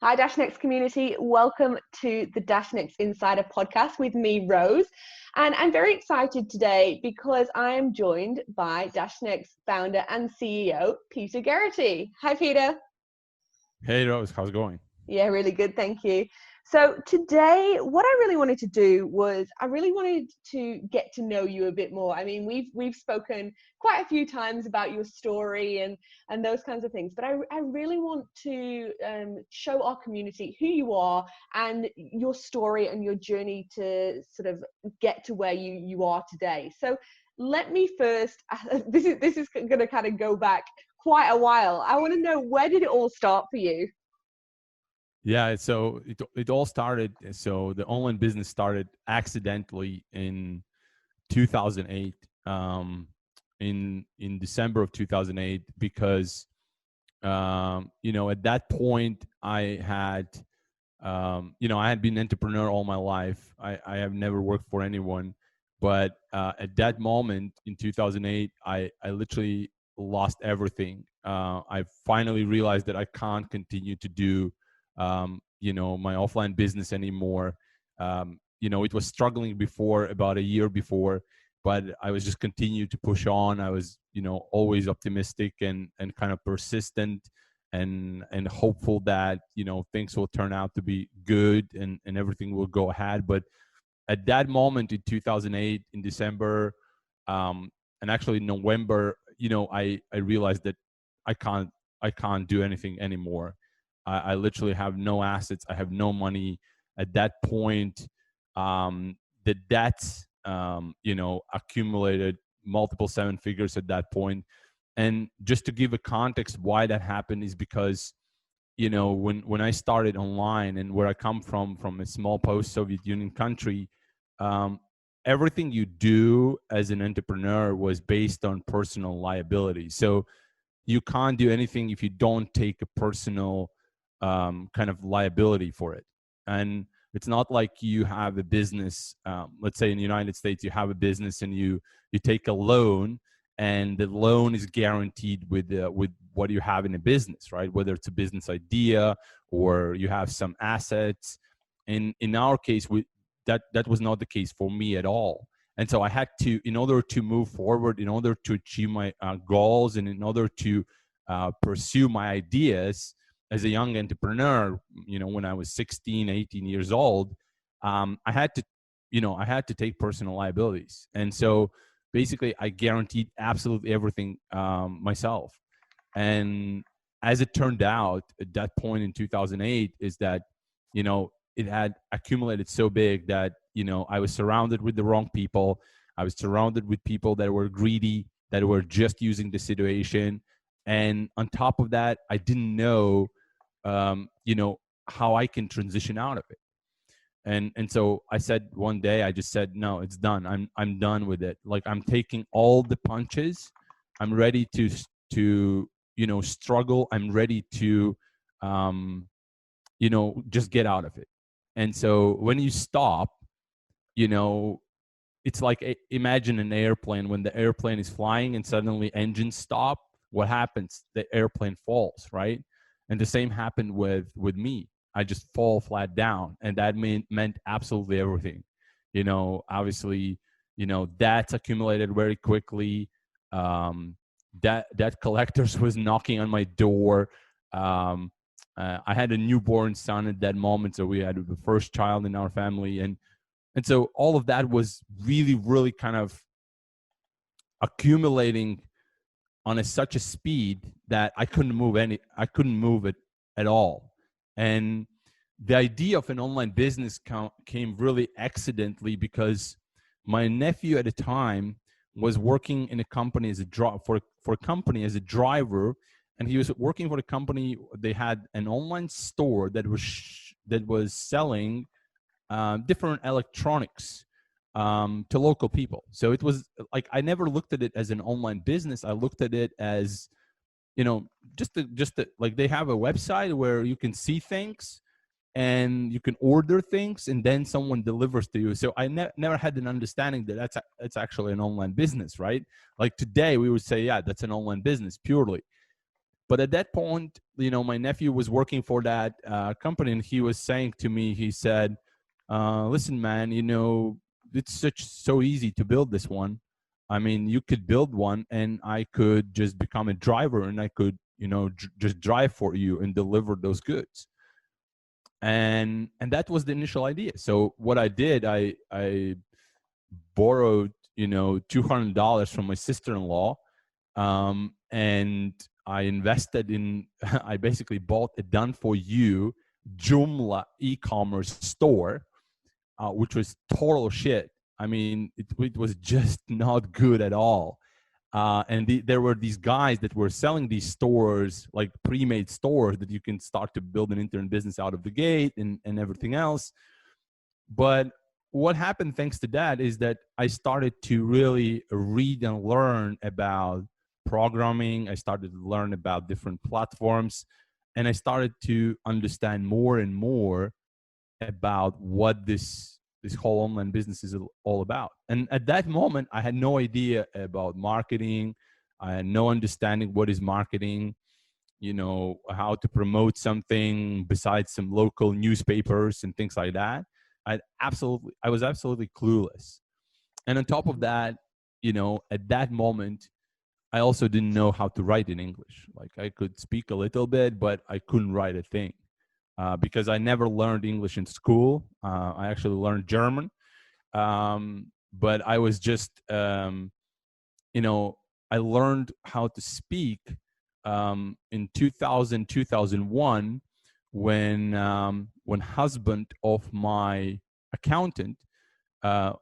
Hi, Dashnex community. Welcome to the Dashnex Insider podcast with me, Rose. And I'm very excited today because I am joined by Dashnex founder and CEO, Peter Garety. Hi, Peter. Hey Rose, how's it going? Yeah, really good. Thank you. So today, what I really wanted to do was I really wanted to get to know you a bit more. I mean, we've spoken quite a few times about your story and those kinds of things, but I really want to show our community who you are and your story and your journey to sort of get to where you are today. So let me first. This is going to kind of go back quite a while. I want to know, where did it all start for you? Yeah, so it all started. So the online business started accidentally in 2008, in December of 2008, because at that point I had been an entrepreneur all my life. I have never worked for anyone, but at that moment in 2008, I literally lost everything. I finally realized that I can't continue to do my offline business anymore. It was struggling before, about a year before, but I was just continued to push on. I was always optimistic and kind of persistent and hopeful that things will turn out to be good and everything will go ahead. But at that moment in 2008, in December, and actually November, I realized that I can't do anything anymore. I literally have no assets. I have no money. At that point, the debts accumulated multiple seven figures at that point. And just to give a context why that happened is because when I started online, and where I come from a small post-Soviet Union country, um, everything you do as an entrepreneur was based on personal liability. So you can't do anything if you don't take a personal kind of liability for it. And it's not like you have a business. Let's say in the United States, you have a business and you take a loan, and the loan is guaranteed with what you have in a business, right? Whether it's a business idea or you have some assets. And in our case, that was not the case for me at all. And so I had to, in order to move forward, in order to achieve my goals, and in order to pursue my ideas as a young entrepreneur, when I was 16, 18 years old, I had to take personal liabilities. And so basically I guaranteed absolutely everything myself. And as it turned out, at that point in 2008, is that, it had accumulated so big that, I was surrounded with the wrong people. I was surrounded with people that were greedy, that were just using the situation. And on top of that, I didn't know, how I can transition out of it. And so I said one day, I just said, no, it's done. I'm done with it. Like, I'm taking all the punches. I'm ready to struggle. I'm ready to just get out of it. And so when you stop, you know it's like, imagine an airplane. When the airplane is flying and suddenly engines stop, what happens? The airplane falls, right? And the same happened with me. I just fall flat down, and that meant absolutely everything. Obviously, that's accumulated very quickly. That collectors was knocking on my door. I had a newborn son at that moment, so we had the first child in our family, and so all of that was really, really kind of accumulating on such a speed that I couldn't move it at all. And the idea of an online business came really accidentally, because my nephew at the time was working in a company as for a company as a driver, and he was working for a company. They had an online store that was selling different electronics to local people. So it was like, I never looked at it as an online business. I looked at it as, like, they have a website where you can see things and you can order things, and then someone delivers to you. So I never had an understanding that that's actually an online business, right? Like today we would say, yeah, that's an online business purely. But at that point, my nephew was working for that company, and he was saying to me, he said, listen, man, it's so easy to build this one. I mean, you could build one and I could just become a driver, and I could, just drive for you and deliver those goods. And that was the initial idea. So what I did, I borrowed, $200 from my sister-in-law, and I invested in, I basically bought a done for you Joomla e-commerce store, which was total shit. I mean, it was just not good at all. And there were these guys that were selling these stores, like pre-made stores that you can start to build an internet business out of the gate and everything else. But what happened thanks to that is that I started to really read and learn about programming. I started to learn about different platforms, and I started to understand more and more about what this whole online business is all about. And at that moment, I had no idea about marketing. I had no understanding what is marketing, how to promote something besides some local newspapers and things like that. I was absolutely clueless. And on top of that, at that moment, I also didn't know how to write in English. Like, I could speak a little bit, but I couldn't write a thing. Because I never learned English in school. I actually learned German. But I was just, I learned how to speak in 2000, 2001, when husband of my accountant,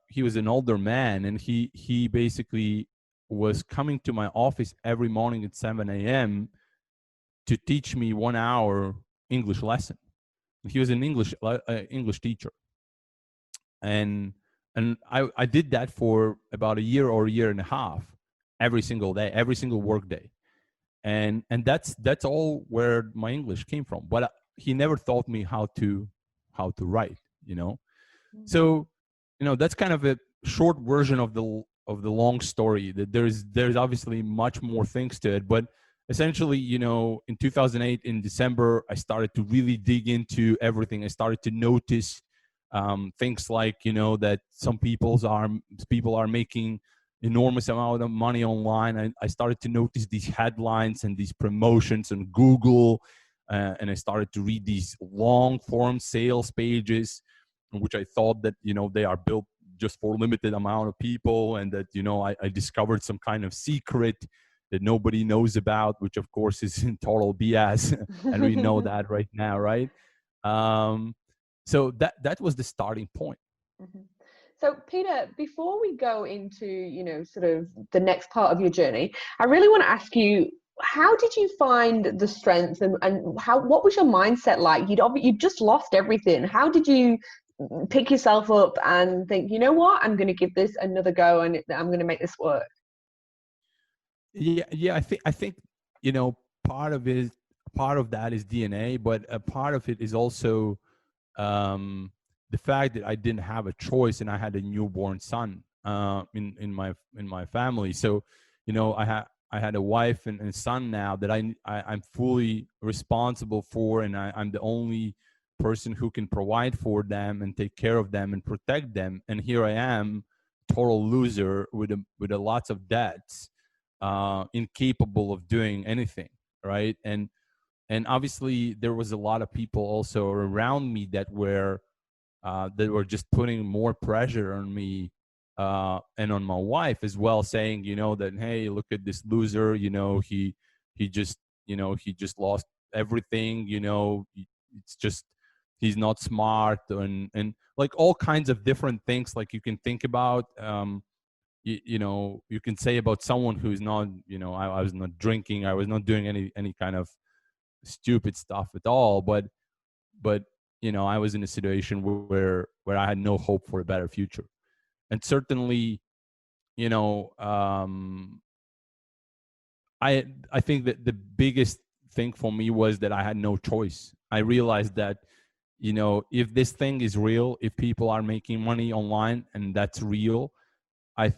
he was an older man, and he basically was coming to my office every morning at 7 a.m. to teach me 1 hour English lesson. He was an English teacher, and I did that for about a year or a year and a half, every single day, every single work day, and that's all where my English came from. But he never taught me how to write, So, that's kind of a short version of the long story. That there's obviously much more things to it, but essentially, in 2008, in December, I started to really dig into everything. I started to notice things like, that some people are making enormous amount of money online. I started to notice these headlines and these promotions on Google, and I started to read these long form sales pages, which I thought that, they are built just for a limited amount of people, and that, I discovered some kind of secret that nobody knows about, which of course is in total BS. And we know that right now, right? So that was the starting point. Mm-hmm. So Peter, before we go into, sort of the next part of your journey, I really want to ask you, how did you find the strength, and what was your mindset like? You'd just lost everything. How did you pick yourself up and think, you know what, I'm going to give this another go and I'm going to make this work? Yeah. I think part of that is DNA, but a part of it is also the fact that I didn't have a choice, and I had a newborn son in my family. So, I had a wife and a son now that I'm fully responsible for, and I'm the only person who can provide for them and take care of them and protect them. And here I am, total loser with a lots of debts, incapable of doing anything, right? And obviously there was a lot of people also around me that were just putting more pressure on me, and on my wife as well, saying, that, hey, look at this loser, he just lost everything, it's just, he's not smart, and like all kinds of different things, like you can think about. You can say about someone who's not, I was not drinking, I was not doing any kind of stupid stuff at all, but I was in a situation where I had no hope for a better future. And certainly, I think that the biggest thing for me was that I had no choice. I realized that, if this thing is real, if people are making money online and that's real, I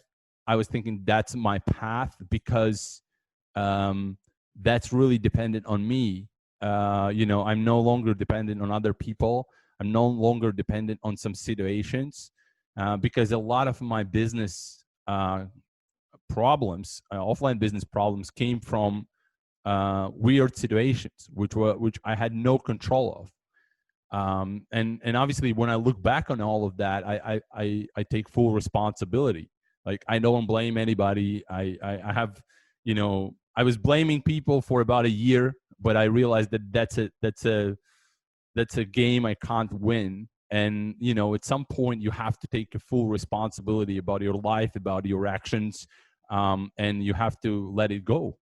was thinking that's my path, because that's really dependent on me. I'm no longer dependent on other people. I'm no longer dependent on some situations, because a lot of my business problems, offline business problems, came from weird situations, which I had no control of. And obviously, when I look back on all of that, I take full responsibility. Like, I don't blame anybody. I have, I was blaming people for about a year, but I realized that that's a game I can't win. And at some point, you have to take a full responsibility about your life, about your actions, and you have to let it go.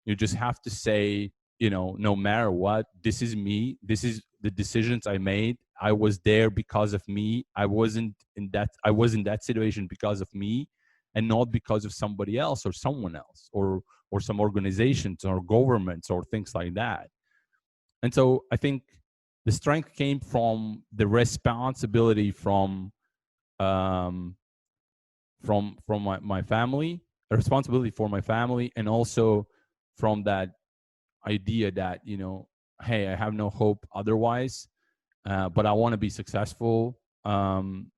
You just have to say, no matter what, this is me. This is the decisions I made. I was there because of me. I was in that situation because of me, and not because of somebody else or someone else, or some organizations or governments or things like that. And so I think the strength came from the responsibility from my family, a responsibility for my family, and also from that idea that, hey, I have no hope otherwise, but I want to be successful. And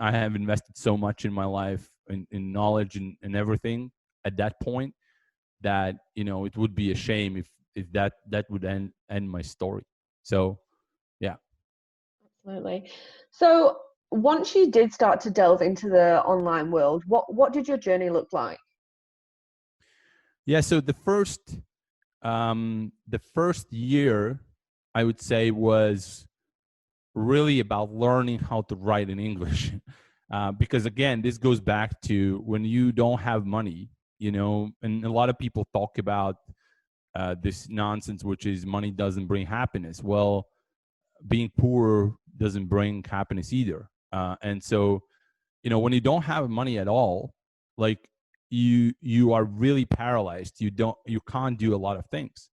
I have invested so much in my life, in knowledge and everything at that point, that it would be a shame if that would end my story. So yeah. Absolutely. So once you did start to delve into the online world, what did your journey look like? Yeah, so the first year, I would say, was really about learning how to write in English. Because again, this goes back to when you don't have money, and a lot of people talk about this nonsense, which is money doesn't bring happiness. Well, being poor doesn't bring happiness either. And so, when you don't have money at all, like, you are really paralyzed. You can't do a lot of things.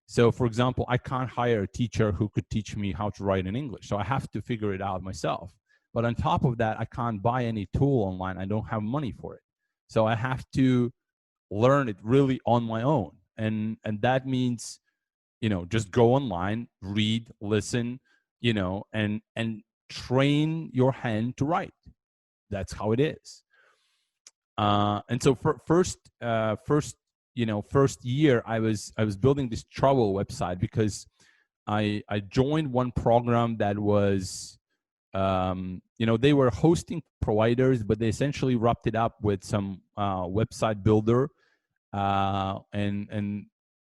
So, for example, I can't hire a teacher who could teach me how to write in English. So I have to figure it out myself. But on top of that, I can't buy any tool online. I don't have money for it. So I have to learn it really on my own. And that means, just go online, read, listen, and train your hand to write. That's how it is. And so for first year, I was building this travel website because I joined one program that was, they were hosting providers, but they essentially wrapped it up with some website builder, and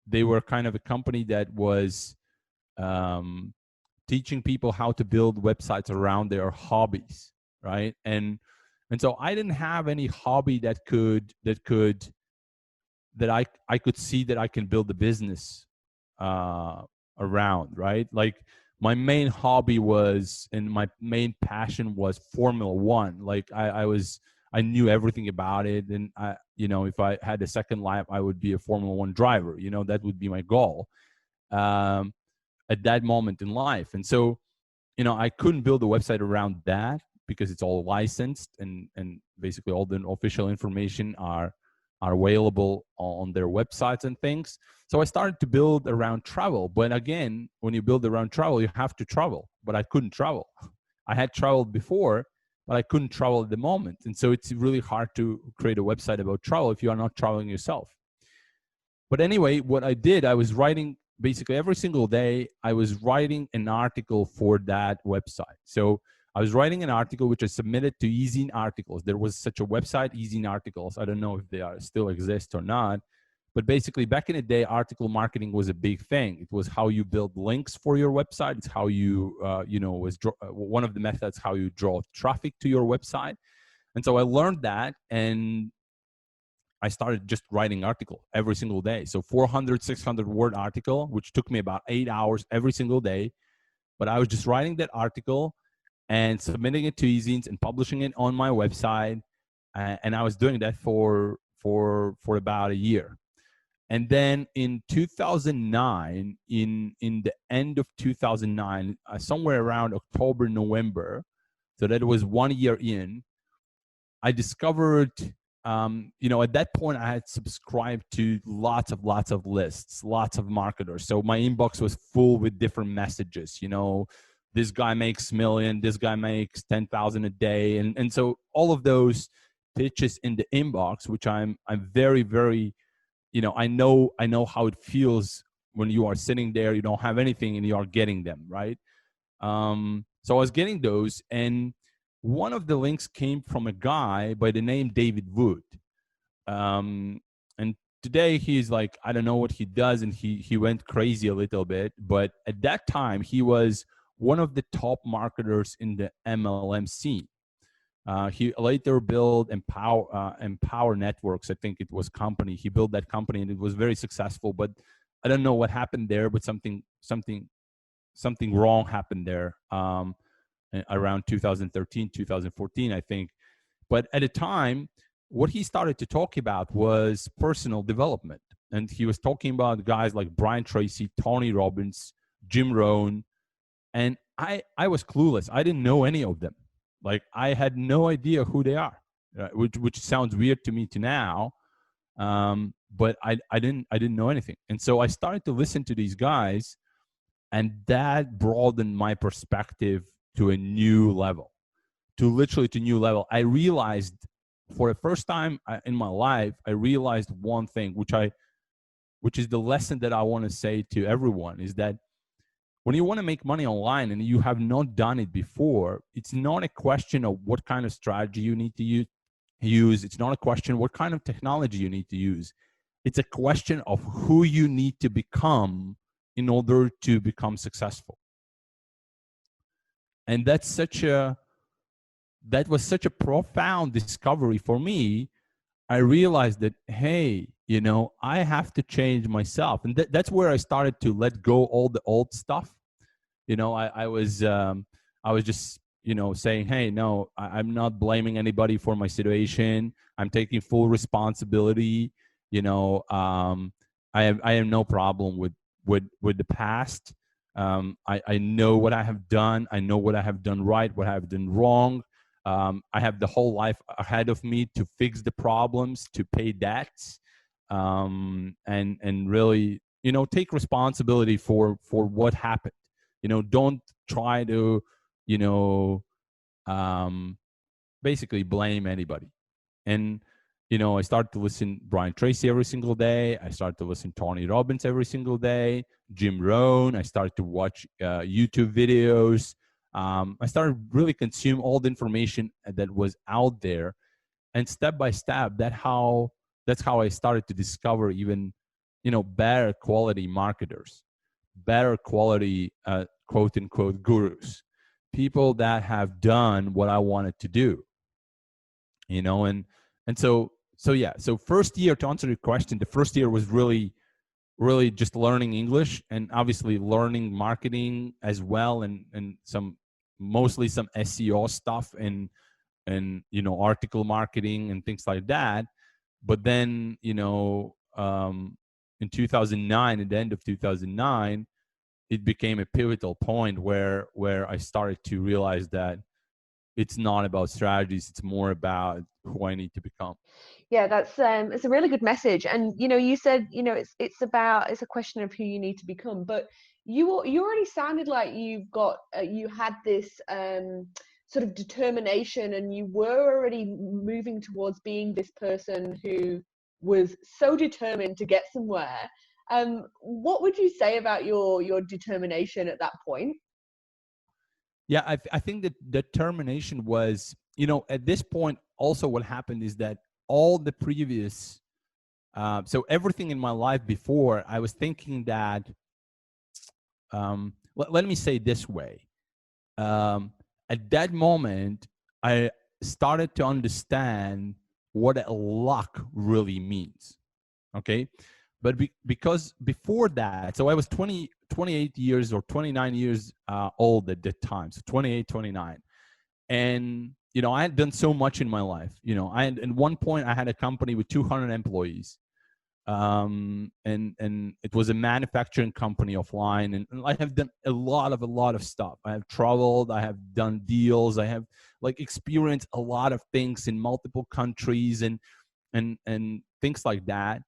they were kind of a company that was teaching people how to build websites around their hobbies, right? And so I didn't have any hobby that I could see that I can build a business around, right? Like, my main hobby was, and my main passion was Formula One. Like, I knew everything about it, and if I had a second life, I would be a Formula One driver. That would be my goal at that moment in life. And so, I couldn't build a website around that because it's all licensed, and basically all the official information are available on their websites and things. So I started to build around travel. But again, when you build around travel, you have to travel. But I couldn't travel. I had traveled before, but I couldn't travel at the moment. And so it's really hard to create a website about travel if you are not traveling yourself. But anyway, what I did, I was writing basically every single day. I was writing an article for that website. So I was writing an article which I submitted to Ezine Articles. There was such a website, Ezine Articles. I don't know if they still exist or not. But basically, back in the day, article marketing was a big thing. It was how you build links for your website. It's how you, one of the methods how you draw traffic to your website. And so I learned that, and I started just writing article every single day. So 400, 600 word article, which took me about 8 hours every single day. But I was just writing that article and submitting it to Ezines and publishing it on my website. And I was doing that for about a year. And then in 2009, in the end of 2009, somewhere around October, November, so that was 1 year in, I discovered at that point I had subscribed to lots of lists, lots of marketers. So my inbox was full with different messages, this guy makes million, this guy makes 10,000 a day. And so all of those pitches in the inbox, which I'm very, very, I know how it feels when you are sitting there, you don't have anything and you are getting them, right? So I was getting those, and one of the links came from a guy by the name David Wood. And today he's like, I don't know what he does, and he went crazy a little bit. But at that time, he was one of the top marketers in the MLM scene. He later built Empower Networks. I think it was company. He built that company, and it was very successful. But I don't know what happened there, but something wrong happened there around 2013, 2014, I think. But at the time, what he started to talk about was personal development. And he was talking about guys like Brian Tracy, Tony Robbins, Jim Rohn. And I was clueless. I didn't know any of them. Like, I had no idea who they are, which sounds weird to me to now. But I didn't know anything. And so I started to listen to these guys, and that broadened my perspective to a new level, to new level. I realized for the first time in my life, I realized one thing, which is the lesson that I want to say to everyone, is that when you want to make money online and you have not done it before, it's not a question of what kind of strategy you need to use. It's not a question what kind of technology you need to use. It's a question of who you need to become in order to become successful. And that was such a profound discovery for me. I realized that, hey, I have to change myself. And that's where I started to let go all the old stuff. I was just, saying, hey, no, I'm not blaming anybody for my situation. I'm taking full responsibility. I have no problem with the past. I know what I have done. I know what I have done right, what I have done wrong. I have the whole life ahead of me to fix the problems, to pay debts, and really, take responsibility for what happened. Don't try to, basically blame anybody. And, I started to listen Brian Tracy every single day. I started to listen Tony Robbins every single day, Jim Rohn. I started to watch YouTube videos. I started really consume all the information that was out there, and step by step, that's how I started to discover even, better quality marketers, better quality quote unquote gurus, people that have done what I wanted to do, and so yeah. So first year, to answer your question, the first year was really just learning English, and obviously learning marketing as well, and mostly some SEO stuff and article marketing and things like that. But then in 2009, at the end of 2009, it became a pivotal point where I started to realize that it's not about strategies, it's more about who I need to become. Yeah, that's it's a really good message. And you said it's a question of who you need to become, but you already sounded like you had this sort of determination, and you were already moving towards being this person who was so determined to get somewhere. What would you say about your determination at that point? Yeah, I think that determination was, at this point, also what happened is that all the previous, so everything in my life before, I was thinking that, let me say this way. At that moment, I started to understand what luck really means. Okay. But because before that, so I was 28 years or 29 years old at that time. So 28, 29. And, I had done so much in my life. At one point I had a company with 200 employees. And it was a manufacturing company offline. And I have done a lot of stuff. I have traveled, I have done deals, I have experienced a lot of things in multiple countries. And and things like that.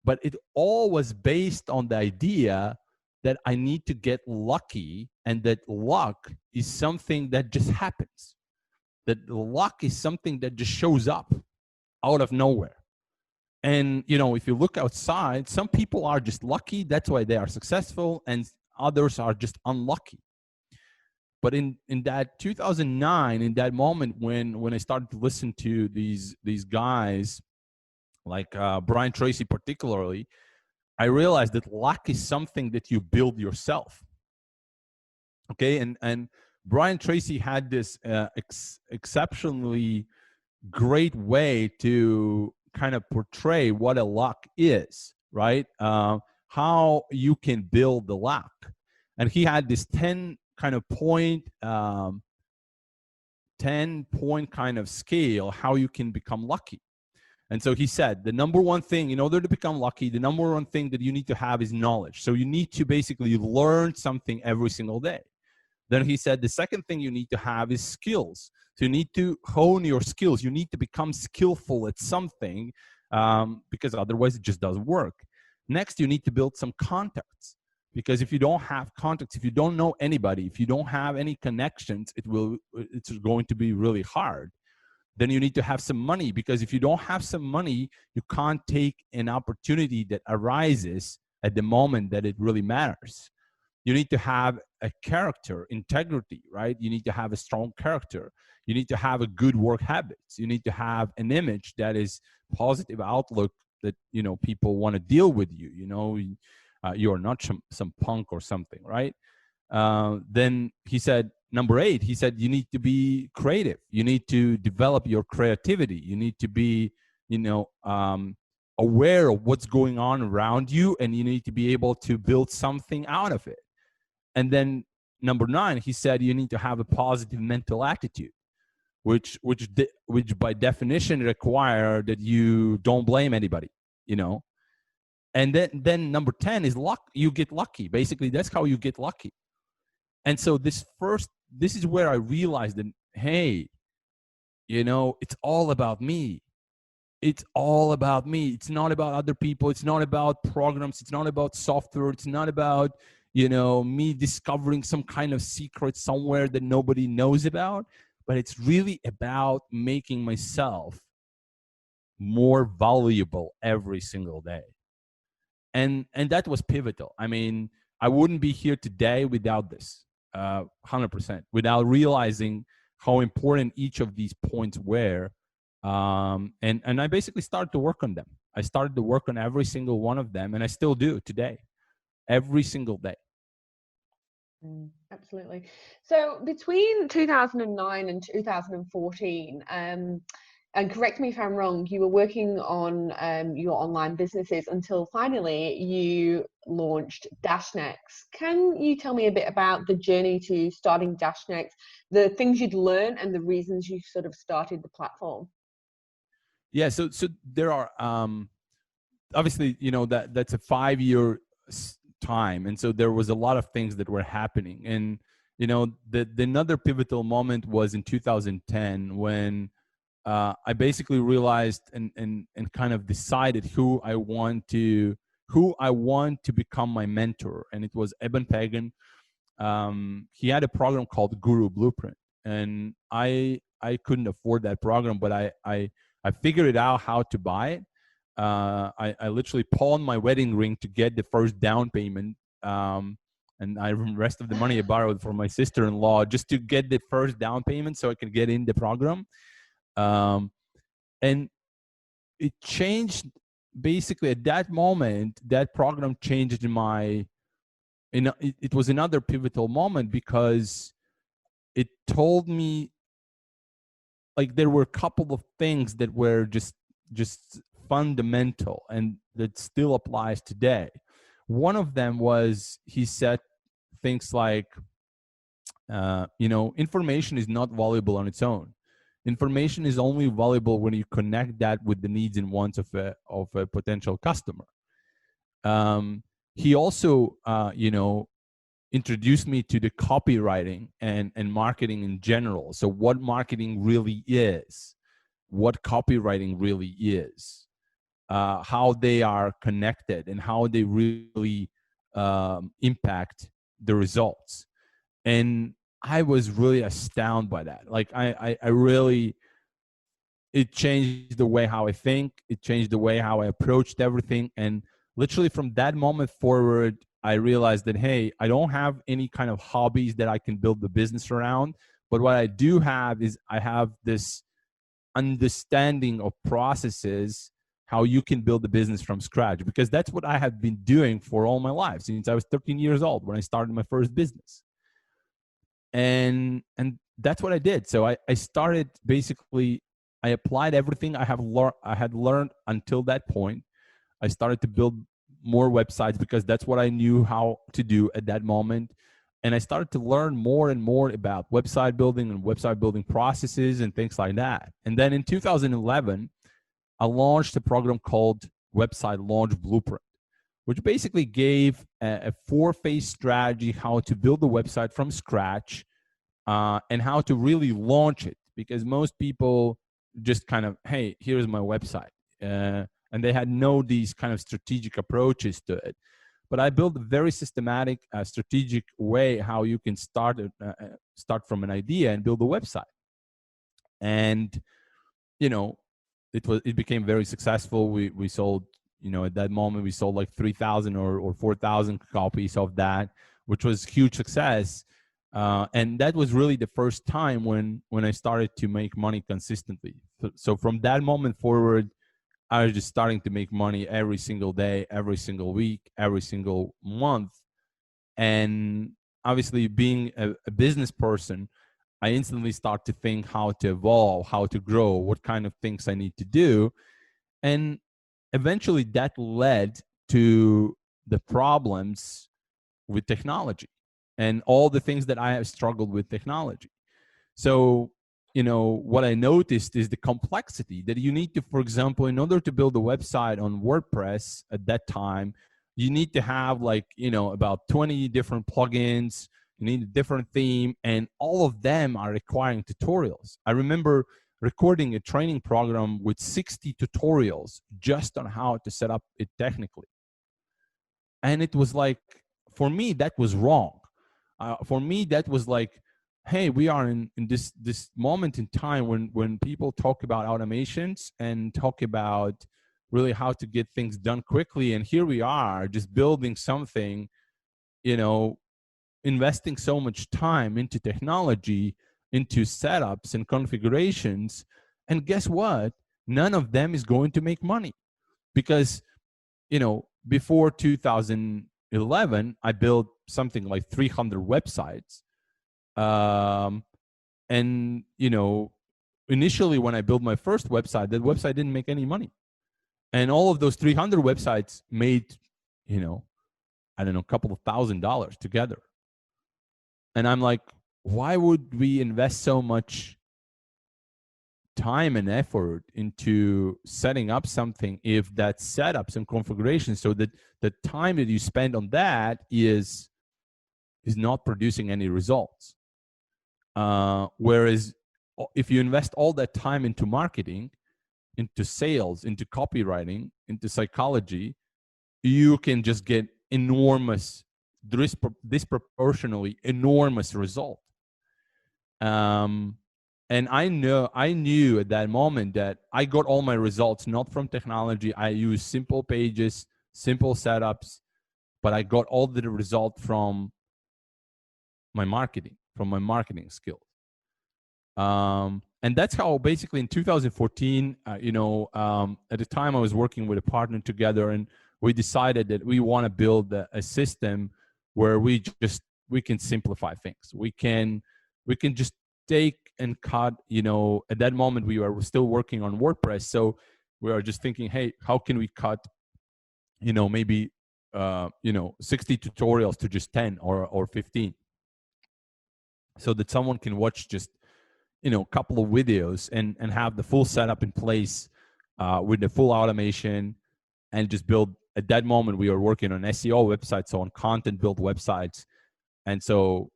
But it all was based on the idea that I need to get lucky, and that luck is something that just happens. That luck is something that just shows up out of nowhere. And, you know, if you look outside, some people are just lucky. That's why they are successful. And others are just unlucky. But in that 2009, in that moment when I started to listen to these guys, like Brian Tracy particularly, I realized that luck is something that you build yourself. Okay, and Brian Tracy had this exceptionally great way to kind of portray what a luck is, right? How you can build the luck. And he had this 10 kind of point, 10-point kind of scale, how you can become lucky. And so he said, the number one thing, in order to become lucky, the number one thing that you need to have is knowledge. So you need to basically learn something every single day. Then he said, the second thing you need to have is skills. So you need to hone your skills. You need to become skillful at something, because otherwise it just doesn't work. Next, you need to build some contacts, because if you don't have contacts, if you don't know anybody, if you don't have any connections, it's going to be really hard. Then you need to have some money, because if you don't have some money, you can't take an opportunity that arises at the moment that it really matters. You need to have a character, integrity, right? You need to have a strong character. You need to have a good work habits. You need to have an image that is positive outlook, that, you know, people want to deal with you. You know, you're not some punk or something, right? Then he said, number 8, he said, you need to be creative. You need to develop your creativity. You need to be, you know, aware of what's going on around you, and you need to be able to build something out of it. And then number 9, he said, you need to have a positive mental attitude, which by definition require that you don't blame anybody, you know. And then number 10 is luck. You get lucky. Basically, that's how you get lucky. And so this is where I realized that, hey, you know, it's all about me. It's all about me. It's not about other people. It's not about programs. It's not about software. It's not about, you know, me discovering some kind of secret somewhere that nobody knows about. But it's really about making myself more valuable every single day. And that was pivotal. I mean, I wouldn't be here today without this. 100%, without realizing how important each of these points were. And I basically started to work on them. I started to work on every single one of them, and I still do today, every single day. Absolutely. So between 2009 and 2014, and correct me if I'm wrong, you were working on your online businesses until finally you launched Dashnex. Can you tell me a bit about the journey to starting Dashnex, the things you'd learned and the reasons you sort of started the platform? Yeah, so there are, obviously, you know, that's a 5-year time. And so there was a lot of things that were happening. And, you know, the another pivotal moment was in 2010 when I basically realized and kind of decided who I want to become my mentor. And it was Eben Pagan. He had a program called Guru Blueprint, and I couldn't afford that program, but I figured out how to buy it. I literally pawned my wedding ring to get the first down payment. And the rest of the money I borrowed from my sister-in-law just to get the first down payment so I could get in the program. And it changed basically at that moment. That program changed it was another pivotal moment, because it told me, like, there were a couple of things that were just fundamental and that still applies today. One of them was, he said things like, you know, information is not valuable on its own. Information is only valuable when you connect that with the needs and wants of a potential customer. He also, you know, introduced me to the copywriting and marketing in general. So what marketing really is. what copywriting really is, how they are connected, and how they really impact the results. And I was really astounded by that. Like I really, it changed the way how I think. It changed the way how I approached everything. And literally from that moment forward, I realized that, hey, I don't have any kind of hobbies that I can build the business around. But what I do have is I have this understanding of processes, how you can build a business from scratch, because that's what I have been doing for all my life since I was 13 years old when I started my first business. And that's what I did. So I started, basically I applied everything I had learned until that point. I started to build more websites because that's what I knew how to do at that moment. And I started to learn more and more about website building and website building processes and things like that. And then in 2011, I launched a program called Website Launch Blueprint, which basically gave a 4-phase strategy how to build a website from scratch, and how to really launch it. Because most people just kind of, hey, here's my website. And they had no these kind of strategic approaches to it. But I built a very systematic, strategic way how you can start from an idea and build a website. And it became very successful. We sold, at that moment we sold like 3,000 or 4,000 copies of that, which was huge success. And that was really the first time when I started to make money consistently. So from that moment forward, I was just starting to make money every single day, every single week, every single month. And obviously, being a business person, I instantly start to think how to evolve, how to grow, what kind of things I need to do. And eventually that led to the problems with technology and all the things that I have struggled with technology. So, what I noticed is the complexity that you need to, for example, in order to build a website on WordPress at that time, you need to have about 20 different plugins. You need a different theme, and all of them are requiring tutorials. I remember recording a training program with 60 tutorials just on how to set up it technically. And it was like, for me, that was wrong. For me, that was like, hey, we are in this moment in time when people talk about automations and talk about really how to get things done quickly. And here we are just building something, investing so much time into technology, into setups and configurations. And guess what? None of them is going to make money because, before 2011, I built something like 300 websites. And, initially when I built my first website, that website didn't make any money. And all of those 300 websites made, I don't know, a couple of $1,000s together. And I'm like, why would we invest so much time and effort into setting up something if that setups and configuration, so that the time that you spend on that is not producing any results? Whereas if you invest all that time into marketing, into sales, into copywriting, into psychology, you can just get enormous, disproportionately enormous result. And I knew at that moment that I got all my results not from technology. I used simple pages, simple setups, but I got all the result from my marketing skills. And that's how basically in 2014, at the time I was working with a partner together, and we decided that we want to build a system where we can simplify things. We can just take and cut, at that moment we were still working on WordPress. So we are just thinking, hey, how can we cut, maybe, 60 tutorials to just 10 or 15, so that someone can watch just, a couple of videos and have the full setup in place, with the full automation, and just build. At that moment, we were working on SEO websites, so on content built websites. And so,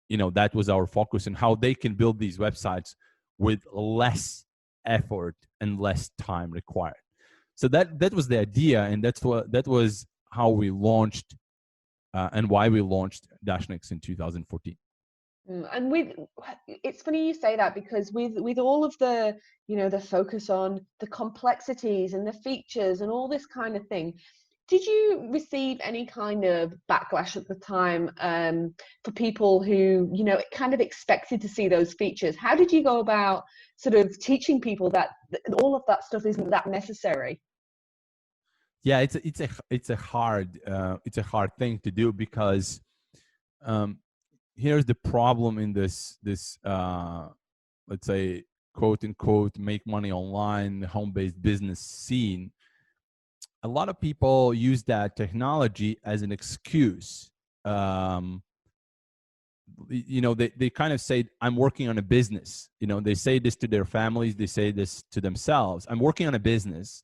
that was our focus, and how they can build these websites with less effort and less time required. So that was the idea, and that was how we launched and why we launched Dashnex in 2014. And it's funny you say that, because with all of the, the focus on the complexities and the features and all this kind of thing, did you receive any kind of backlash at the time for people who, kind of expected to see those features? How did you go about sort of teaching people that all of that stuff isn't that necessary? Yeah, it's a hard thing to do, because here's the problem in this let's say, quote unquote, make money online, home-based business scene. A lot of people use that technology as an excuse. They kind of say, I'm working on a business. They say this to their families, they say this to themselves, I'm working on a business.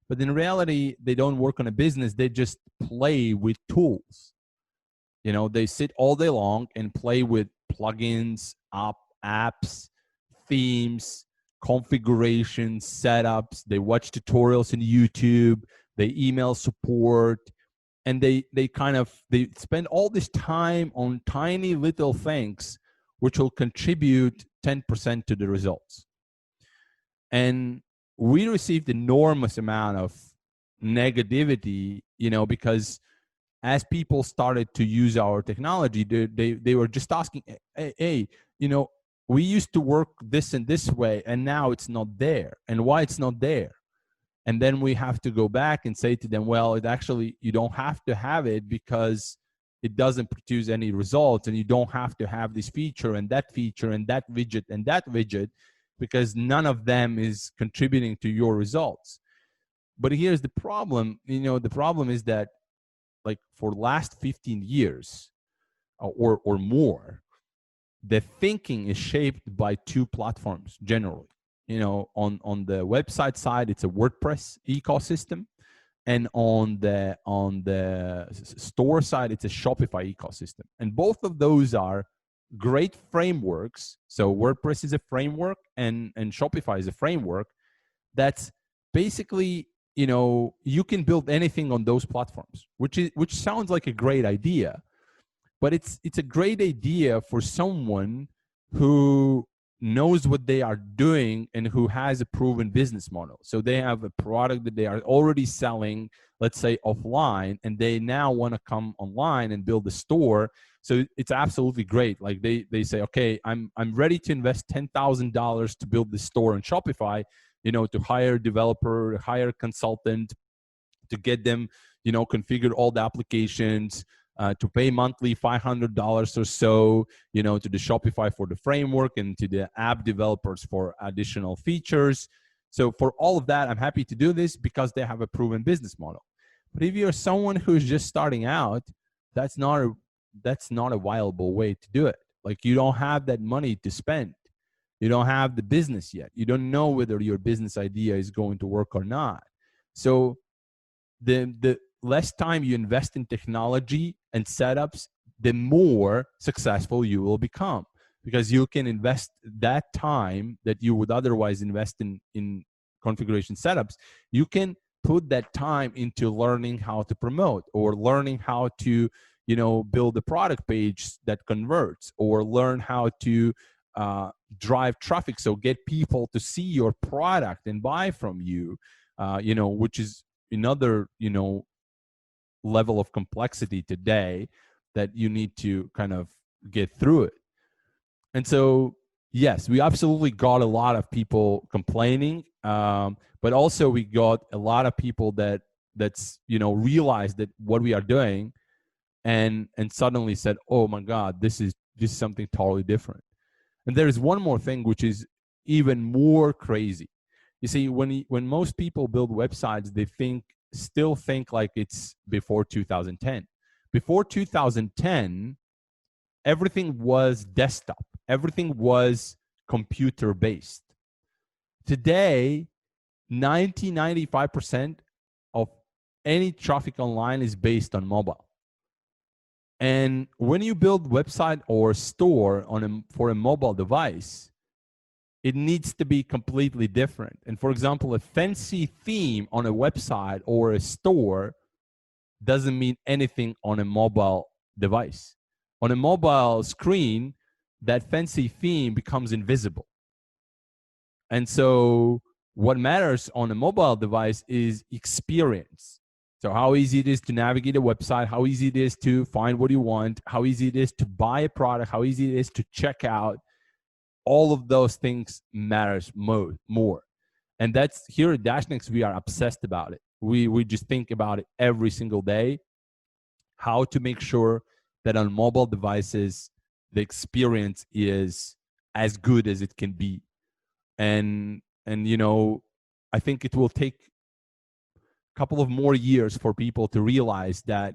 But in reality, they don't work on a business, they just play with tools. They sit all day long and play with plugins, apps, themes, configurations, setups. They watch tutorials on YouTube, they email support, and they spend all this time on tiny little things which will contribute 10% to the results. And we received enormous amount of negativity, because as people started to use our technology, they were just asking, hey, we used to work this and this way, and now it's not there. And why it's not there? And then we have to go back and say to them, well, you don't have to have it, because it doesn't produce any results, and you don't have to have this feature and that widget, because none of them is contributing to your results. But here's the problem. The problem is that, like, for the last 15 years or more, the thinking is shaped by two platforms generally. On the website side, it's a WordPress ecosystem, and on the store side, it's a Shopify ecosystem. And both of those are great frameworks. So WordPress is a framework, and Shopify is a framework that's basically, you can build anything on those platforms, which sounds like a great idea, but it's a great idea for someone who knows what they are doing and who has a proven business model. So they have a product that they are already selling, let's say offline, and they now want to come online and build a store. So it's absolutely great. Like they say, okay, I'm ready to invest $10,000 to build this store on Shopify, to hire a developer, hire a consultant, to get them, configure all the applications, to pay monthly $500 or so, to the Shopify for the framework, and to the app developers for additional features. So for all of that, I'm happy to do this because they have a proven business model. But if you're someone who's just starting out, that's not a viable way to do it. Like, you don't have that money to spend. You don't have the business yet. You don't know whether your business idea is going to work or not. So the less time you invest in technology and setups, the more successful you will become, because you can invest that time that you would otherwise invest in configuration setups. You can put that time into learning how to promote, or learning how to, build a product page that converts, or learn how to drive traffic. So get people to see your product and buy from you, which is another, level of complexity today that you need to kind of get through it. And so, yes, we absolutely got a lot of people complaining, but also we got a lot of people that's realized that what we are doing, and suddenly said, oh my God, this is something totally different. And there is one more thing which is even more crazy. You see, when most people build websites, they still think like it's before 2010. Before 2010, everything was desktop. Everything was computer based. Today, 95% of any traffic online is based on mobile. And when you build website or store for a mobile device, it needs to be completely different. And for example, a fancy theme on a website or a store doesn't mean anything on a mobile device. On a mobile screen, that fancy theme becomes invisible. And so what matters on a mobile device is experience. So how easy it is to navigate a website, how easy it is to find what you want, how easy it is to buy a product, how easy it is to check out. All of those things matters more. And that's here at DashNext, we are obsessed about it. We just think about it every single day, how to make sure that on mobile devices, the experience is as good as it can be. And I think it will take a couple of more years for people to realize that,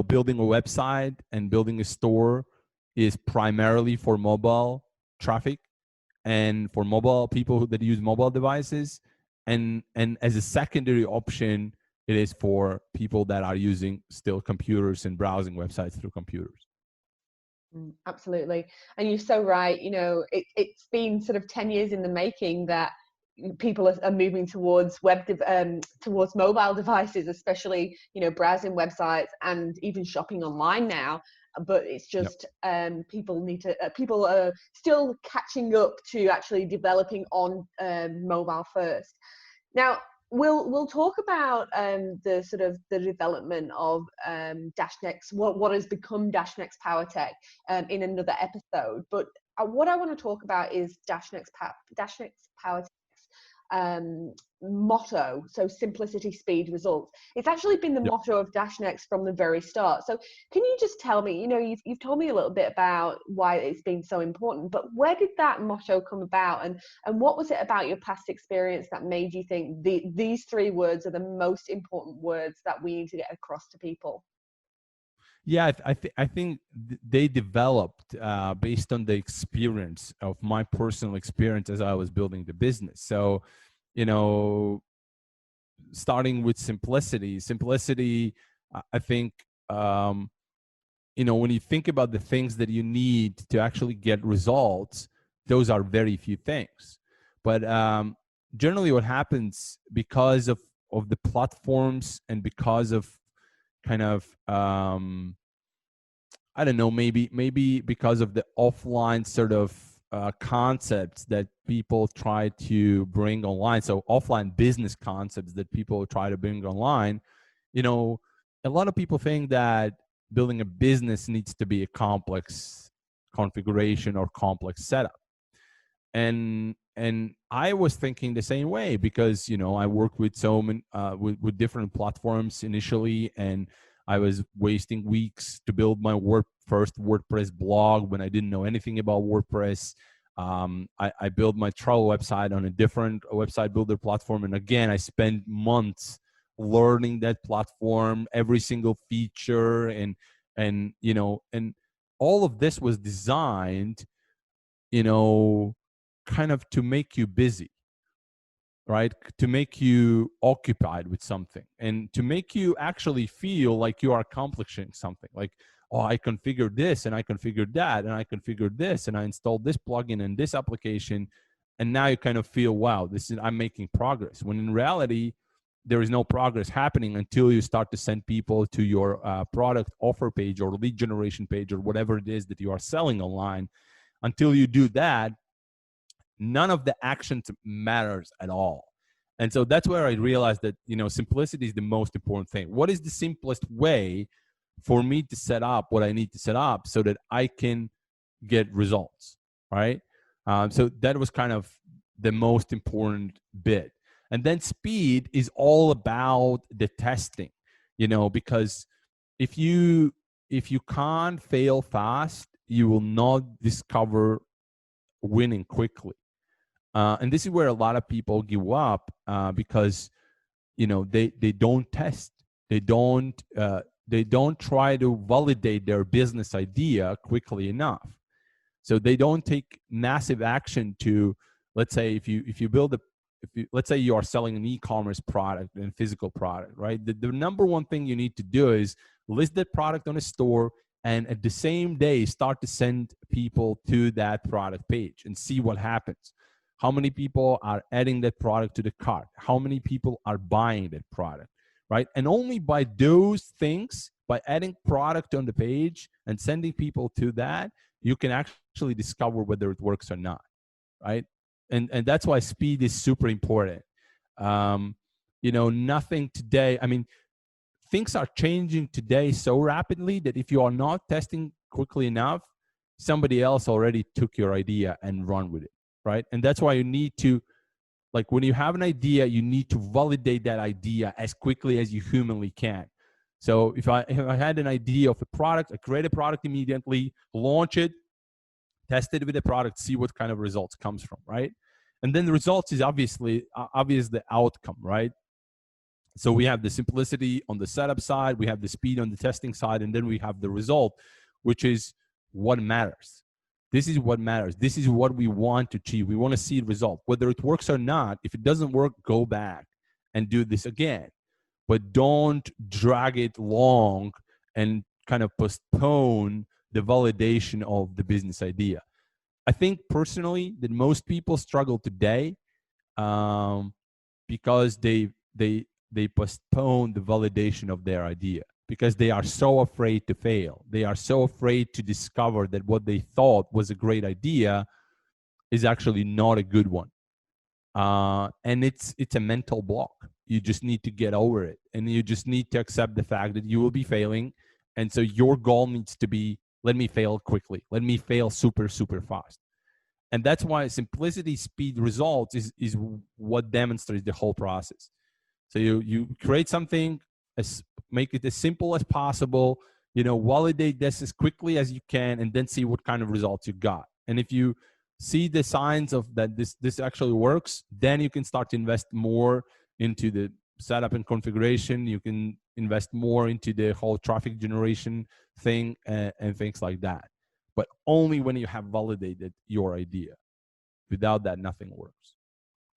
building a website and building a store is primarily for mobile traffic and for mobile people that use mobile devices. And as a secondary option, it is for people that are using still computers and browsing websites through computers. Absolutely. And you're so right. It's been sort of 10 years in the making that people are moving towards towards mobile devices, especially, browsing websites and even shopping online now. But it's just, people are still catching up to actually developing on mobile first. Now, we'll talk about the development of DashNext, what has become DashNext PowerTech in another episode. But what I want to talk about is DashNext PowerTech's motto. So simplicity, speed, results. It's actually been the motto of DashNext from the very start. So can you just tell me, you've told me a little bit about why it's been so important, but where did that motto come about, and what was it about your past experience that made you think these three words are the most important words that we need to get across to people? Yeah, I think they developed based on the experience of my personal experience as I was building the business. So, starting with simplicity, I think, when you think about the things that you need to actually get results, those are very few things. But generally what happens because of the platforms and because of kind of, I don't know, maybe because of the offline sort of concepts that people try to bring online. So offline business concepts that people try to bring online, a lot of people think that building a business needs to be a complex configuration or complex setup. And I was thinking the same way because, I worked with so many, with different platforms initially, and I was wasting weeks to build my first WordPress blog when I didn't know anything about WordPress. I built my travel website on a different website builder platform. And again, I spent months learning that platform, every single feature. And all of this was designed, kind of to make you busy, right? To make you occupied with something and to make you actually feel like you are accomplishing something. Like, oh, I configured this and I configured that and I configured this and I installed this plugin and this application. And now you kind of feel, wow, I'm making progress. When in reality, there is no progress happening until you start to send people to your product offer page or lead generation page or whatever it is that you are selling online. Until you do that, none of the actions matters at all. And so that's where I realized that, simplicity is the most important thing. What is the simplest way for me to set up what I need to set up so that I can get results, right? So that was kind of the most important bit. And then speed is all about the testing, because if you can't fail fast, you will not discover winning quickly. And this is where a lot of people give up because, they don't test. They don't try to validate their business idea quickly enough. So they don't take massive action to, let's say, let's say you are selling an e-commerce product and physical product, right? The number one thing you need to do is list that product on a store and at the same day start to send people to that product page and see what happens. How many people are adding that product to the cart? How many people are buying that product, right? And only by those things, by adding product on the page and sending people to that, you can actually discover whether it works or not, right? And that's why speed is super important. Nothing today, I mean, things are changing today so rapidly that if you are not testing quickly enough, somebody else already took your idea and run with it, right? And that's why you need to, like, when you have an idea, you need to validate that idea as quickly as you humanly can. So if I had an idea of a product, I create a product immediately, launch it, test it with the product, see what kind of results comes from, right? And then the results is obvious the outcome, right? So we have the simplicity on the setup side, we have the speed on the testing side, and then we have the result, which is what matters. This is what matters. This is what we want to achieve. We want to see the result. Whether it works or not, if it doesn't work, go back and do this again. But don't drag it long and kind of postpone the validation of the business idea. I think personally that most people struggle today because they postpone the validation of their idea because they are so afraid to fail. They are so afraid to discover that what they thought was a great idea is actually not a good one. And it's a mental block. You just need to get over it, and you just need to accept the fact that you will be failing. And so your goal needs to be, let me fail quickly. Let me fail super, super fast. And that's why simplicity, speed, results is what demonstrates the whole process. So you create something, make it as simple as possible, validate this as quickly as you can, and then see what kind of results you got. And if you see the signs of that this actually works, then you can start to invest more into the setup and configuration. You can invest more into the whole traffic generation thing and things like that. But only when you have validated your idea. Without that, nothing works.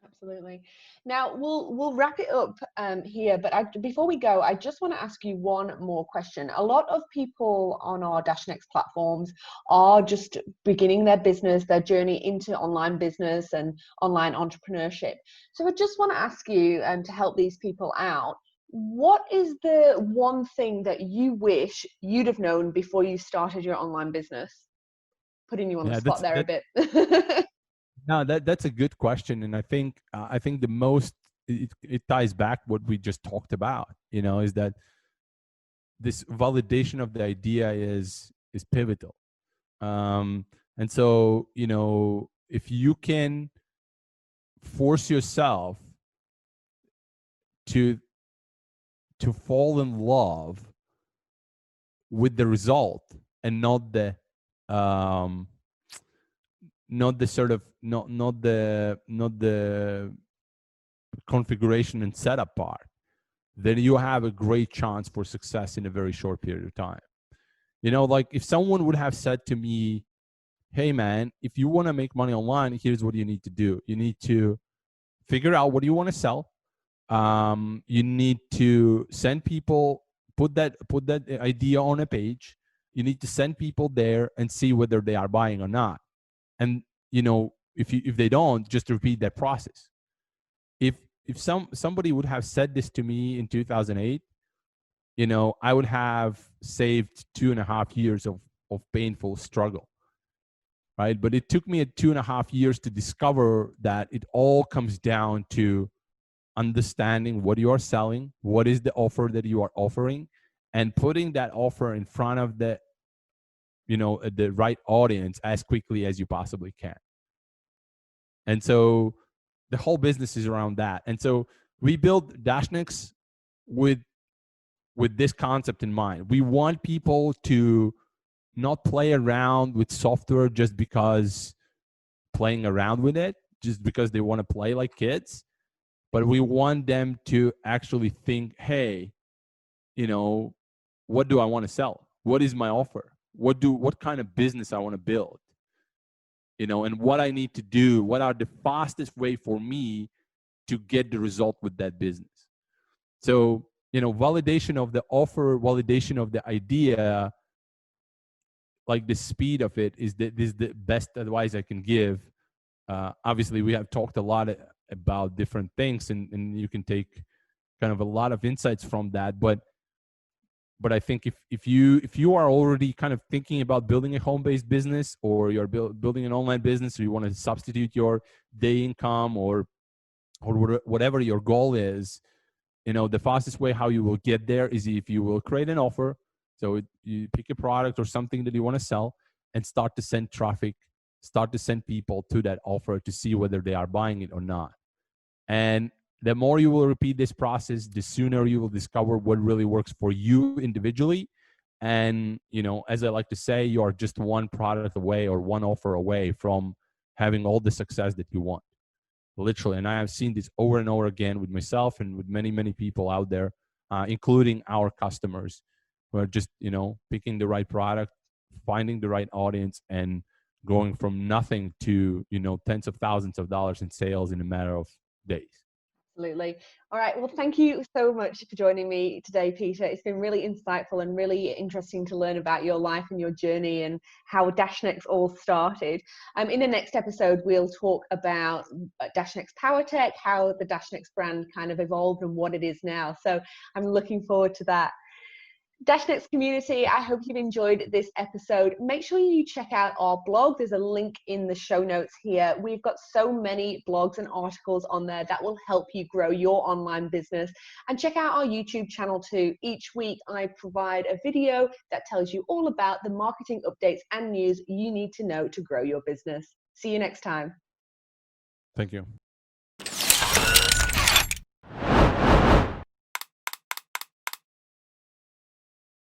Absolutely. Now we'll wrap it up here, but before we go, I just want to ask you one more question. A lot of people on our Dashnex platforms are just beginning their business, their journey into online business and online entrepreneurship. So I just want to ask you to help these people out. What is the one thing that you wish you'd have known before you started your online business? Putting you on the spot there a bit. No, that's a good question, and I think the most it ties back what we just talked about. Is that this validation of the idea is pivotal, and so if you can force yourself to fall in love with the result and not the configuration and setup part, then you have a great chance for success in a very short period of time. Like if someone would have said to me, hey man, if you want to make money online, here's what you need to do. You need to figure out what you want to sell. You need to send people, put that idea on a page. You need to send people there and see whether they are buying or not. And if they don't, just repeat that process. If somebody would have said this to me in 2008, I would have saved 2.5 years of painful struggle, right? But it took me 2.5 years to discover that it all comes down to understanding what you are selling, what is the offer that you are offering, and putting that offer in front of the right audience as quickly as you possibly can. And so the whole business is around that. And so we built Dashnex with this concept in mind. We want people to not play around with software just because playing around with it, just because they want to play like kids, but we want them to actually think, hey, what do I want to sell? What is my offer? What kind of business I want to build? And what I need to do, what are the fastest way for me to get the result with that business? So, validation of the offer, validation of the idea like the speed of it is the best advice I can give. Obviously, we have talked a lot about different things, and you can take kind of a lot of insights from that. But I think if you are already kind of thinking about building a home-based business, or you're building an online business, or you want to substitute your day income, or whatever your goal is, the fastest way how you will get there is if you will create an offer. So you pick a product or something that you want to sell, and start to send traffic, start to send people to that offer to see whether they are buying it or not. And the more you will repeat this process, the sooner you will discover what really works for you individually. And, as I like to say, you are just one product away or one offer away from having all the success that you want. Literally. And I have seen this over and over again with myself and with many, many people out there, including our customers, who are just, picking the right product, finding the right audience, and going from nothing to, tens of thousands of dollars in sales in a matter of days. Absolutely. All right. Well, thank you so much for joining me today, Peter. It's been really insightful and really interesting to learn about your life and your journey and how Dashnex all started. In the next episode, we'll talk about Dashnex Power Tech, how the Dashnex brand kind of evolved and what it is now. So I'm looking forward to that. Dashnext community, I hope you've enjoyed this episode. Make sure you check out our blog. There's a link in the show notes here. We've got so many blogs and articles on there that will help you grow your online business. And check out our YouTube channel too. Each week I provide a video that tells you all about the marketing updates and news you need to know to grow your business. See you next time. Thank you.